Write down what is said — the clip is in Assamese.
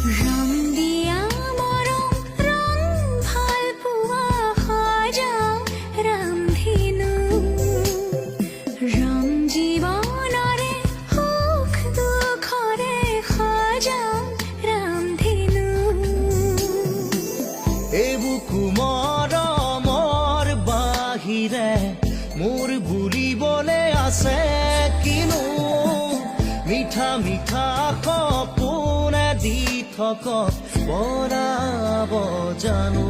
ৰং দিয়া মৰম ৰং ভাল পোৱা সজাওঁ ৰামধেনু ৰং জীৱনৰে সুখ দুখৰে সজাওঁ ৰামধেনু এই বুকু মৰমৰ বাহিৰে মোৰ বুলিবলে আছে কিনো মিঠা মিঠা সপোনে দি থক পৰাব জানো